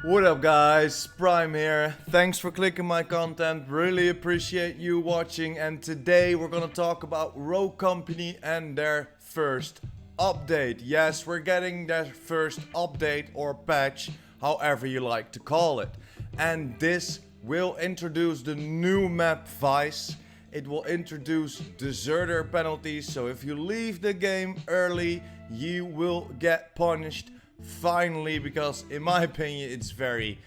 What up guys, Prime here. Thanks for clicking my content, really appreciate you watching. And today we're gonna talk about Rogue Company and their first update. Yes, we're getting their first update or patch, however you like to call it. And this will introduce the new map Vice. It will introduce deserter penalties, so if you leave the game early, you will get punished. Finally, because in my opinion it's very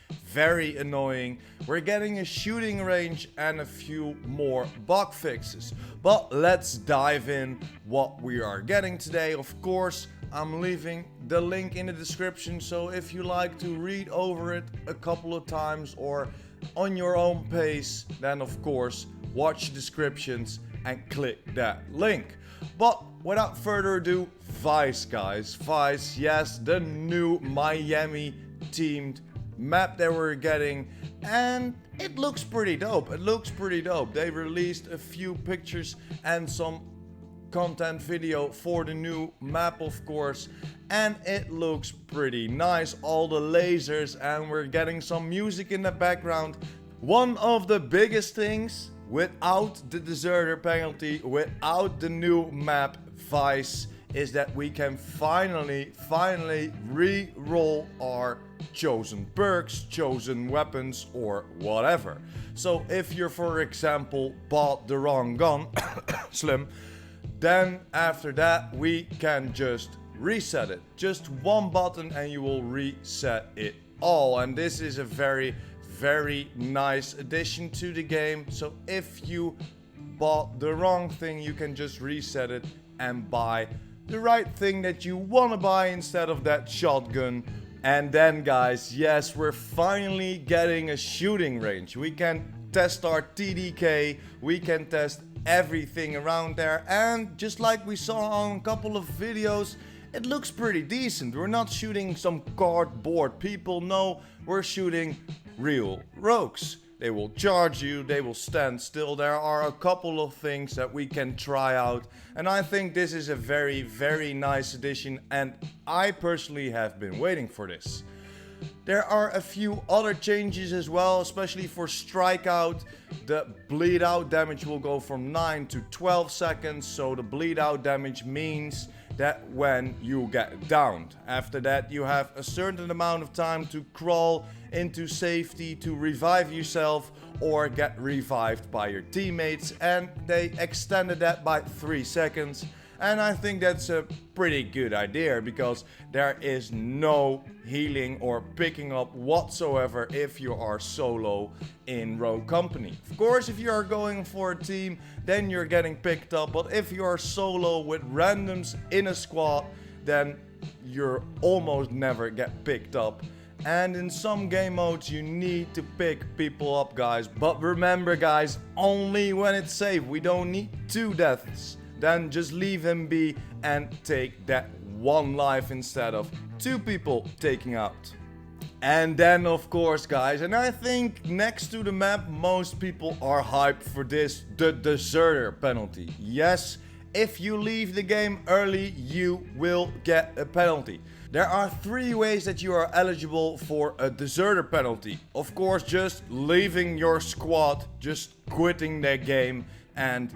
annoying. We're getting a shooting range and a few more bug fixes. But let's dive in what we are getting today. Of course, I'm leaving the link in the description, so if you like to read over it a couple of times or on your own pace, then of course watch the descriptions and click that link. But without further ado, Vice guys, Vice, yes, the new Miami themed map that we're getting, and it looks pretty dope. They released a few pictures and some content video for the new map, of course, and it looks pretty nice. All the lasers, and we're getting some music in the background. One of the biggest things, without the deserter penalty, without the new map Vice, is that we can finally re-roll our chosen perks, chosen weapons, or whatever. So if you're, for example, bought the wrong gun, Slim, then after that we can just reset it. Just one button and you will reset it all. And this is a very nice addition to the game. So if you bought the wrong thing, you can just reset it and buy the right thing that you want to buy instead of that shotgun. And then guys, yes, we're finally getting a shooting range. We can test our TDK, we can test everything around there, and just like we saw on a couple of videos, it looks pretty decent. We're not shooting some cardboard people, no, we're shooting real rogues. They will charge you, they will stand still. There are a couple of things that we can try out, and I think this is a very nice addition, and I personally have been waiting for this. There are a few other changes as well, especially for strikeout. The bleed out damage will go from 9 to 12 seconds. So the bleed out damage means that when you get downed, after that you have a certain amount of time to crawl into safety to revive yourself or get revived by your teammates, and they extended that by 3 seconds. And I think that's a pretty good idea, because there is no healing or picking up whatsoever if you are solo in Rogue Company. Of course, if you are going for a team, then you're getting picked up. But if you are solo with randoms in a squad, then you're almost never get picked up. And in some game modes you need to pick people up, guys. But remember guys, only when it's safe. We don't need 2 deaths. Then just leave him be and take that 1 life instead of 2 people taking out. And then of course guys, and I think next to the map most people are hyped for this, the deserter penalty. Yes, if you leave the game early you will get a penalty. There are 3 ways that you are eligible for a deserter penalty. Of course, just leaving your squad, just quitting the game, and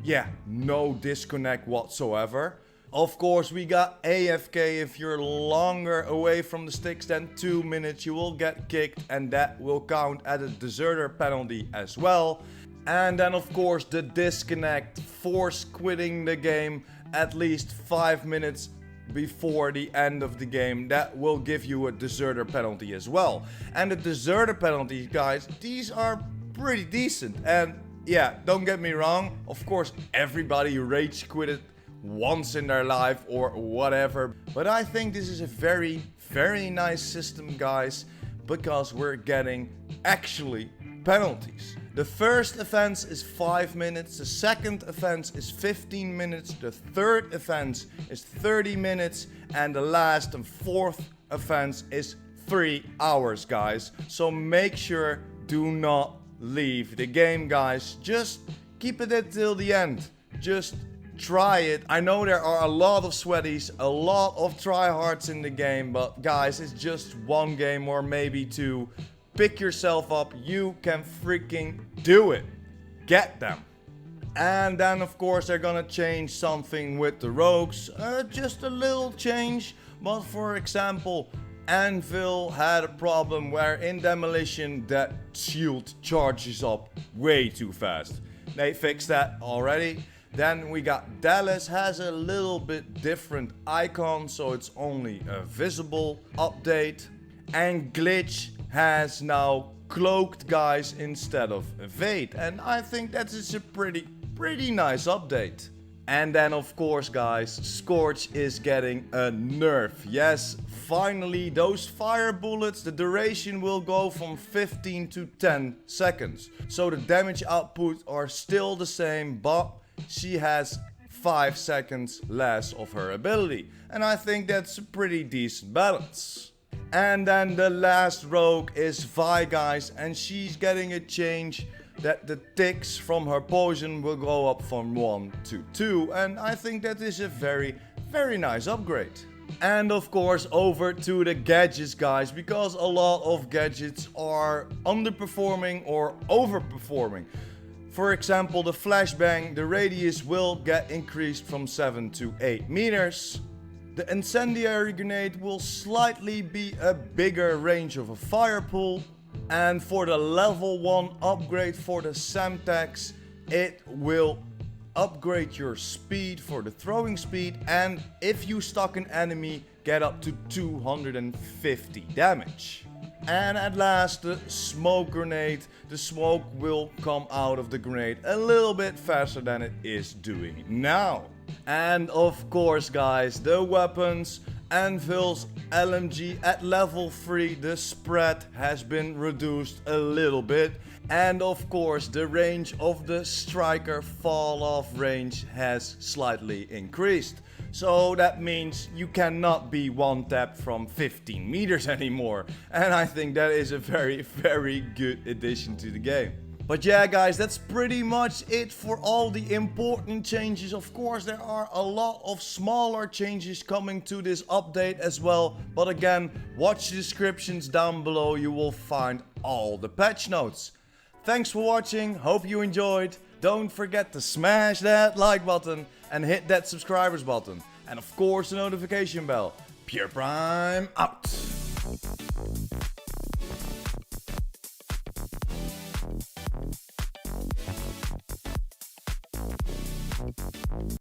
yeah, no disconnect whatsoever. Of course, we got AFK. If you're longer away from the sticks than 2 minutes, you will get kicked, and that will count as a deserter penalty as well. And then of course the disconnect, force quitting the game at least 5 minutes before the end of the game, that will give you a deserter penalty as well. And the deserter penalties, guys, these are pretty decent. And yeah, don't get me wrong, of course everybody rage quitted once in their life or whatever, but I think this is a very nice system, guys, because we're getting actually penalties. The first offense is 5 minutes, the second offense is 15 minutes, the third offense is 30 minutes, and the last and fourth offense is 3 hours, guys. So make sure, do not leave the game, guys. Just keep it until the end. Just try it. I know there are a lot of sweaties, a lot of tryhards in the game, but guys, it's just one game or maybe two. Pick yourself up, you can freaking do it. Get them. And then of course they're gonna change something with the rogues, just a little change. But for example, Anvil had a problem where in demolition that shield charges up way too fast. They fixed that already. Then we got Dallas has a little bit different icon, so it's only a visible update. And Glitch has now cloaked guys instead of evade, and I think that is a pretty nice update. And then of course guys, Scorch is getting a nerf. Yes, finally those fire bullets, the duration will go from 15 to 10 seconds. So the damage output are still the same, but she has 5 seconds less of her ability. And I think that's a pretty decent balance. And then the last rogue is Vi guys, and she's getting a change that the ticks from her poison will go up from 1 to 2, and I think that is a very nice upgrade. And of course over to the gadgets guys, because a lot of gadgets are underperforming or overperforming. For example, the flashbang, the radius will get increased from 7 to 8 meters. The incendiary grenade will slightly be a bigger range of a fire pool. And for the level 1 upgrade for the Semtex, it will upgrade your speed for the throwing speed, and if you stuck an enemy, get up to 250 damage. And at last, the smoke grenade. The smoke will come out of the grenade a little bit faster than it is doing now. And of course guys, the weapons. Anvil's LMG at level 3, the spread has been reduced a little bit. And of course the range of the striker fall off range has slightly increased. So that means you cannot be one tap from 15 meters anymore. And I think that is a very good addition to the game. But yeah guys, that's pretty much it for all the important changes. Of course there are a lot of smaller changes coming to this update as well. But again, watch the descriptions down below, you will find all the patch notes. Thanks for watching, hope you enjoyed. Don't forget to smash that like button and hit that subscribers button. And of course the notification bell. PurePrime out.